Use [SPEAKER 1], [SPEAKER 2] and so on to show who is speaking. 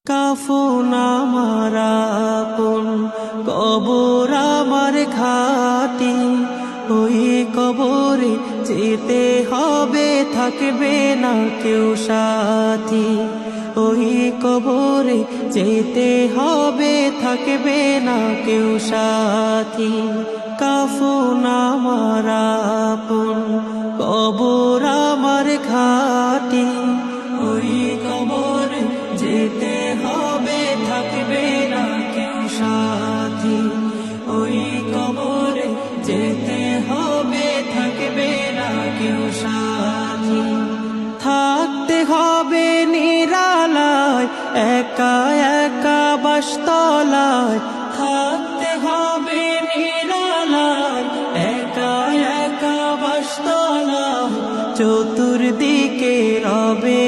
[SPEAKER 1] কাফন আমার আপন, কবর আমার ঘাটি। ওই কবরে যেতে হবে, থাকবে না কেউ সাথী। ওই কবরে যেতে হবে, থাকবে না কেউ সাথী। কাফন আমার আপন, কবর আমার ঘাটি। ওই কবরে যেতে হবে, থাকবে না কেউ সাথী। ওই কবরে যেতে হবে, থাকবে না কেউ সাথী। থাকতে হবে নিরালায়, একা একা বাসতলায়। থাকতে হবে নিরালায়, একা একা বাসতলায়। চতুর্দিকে রবে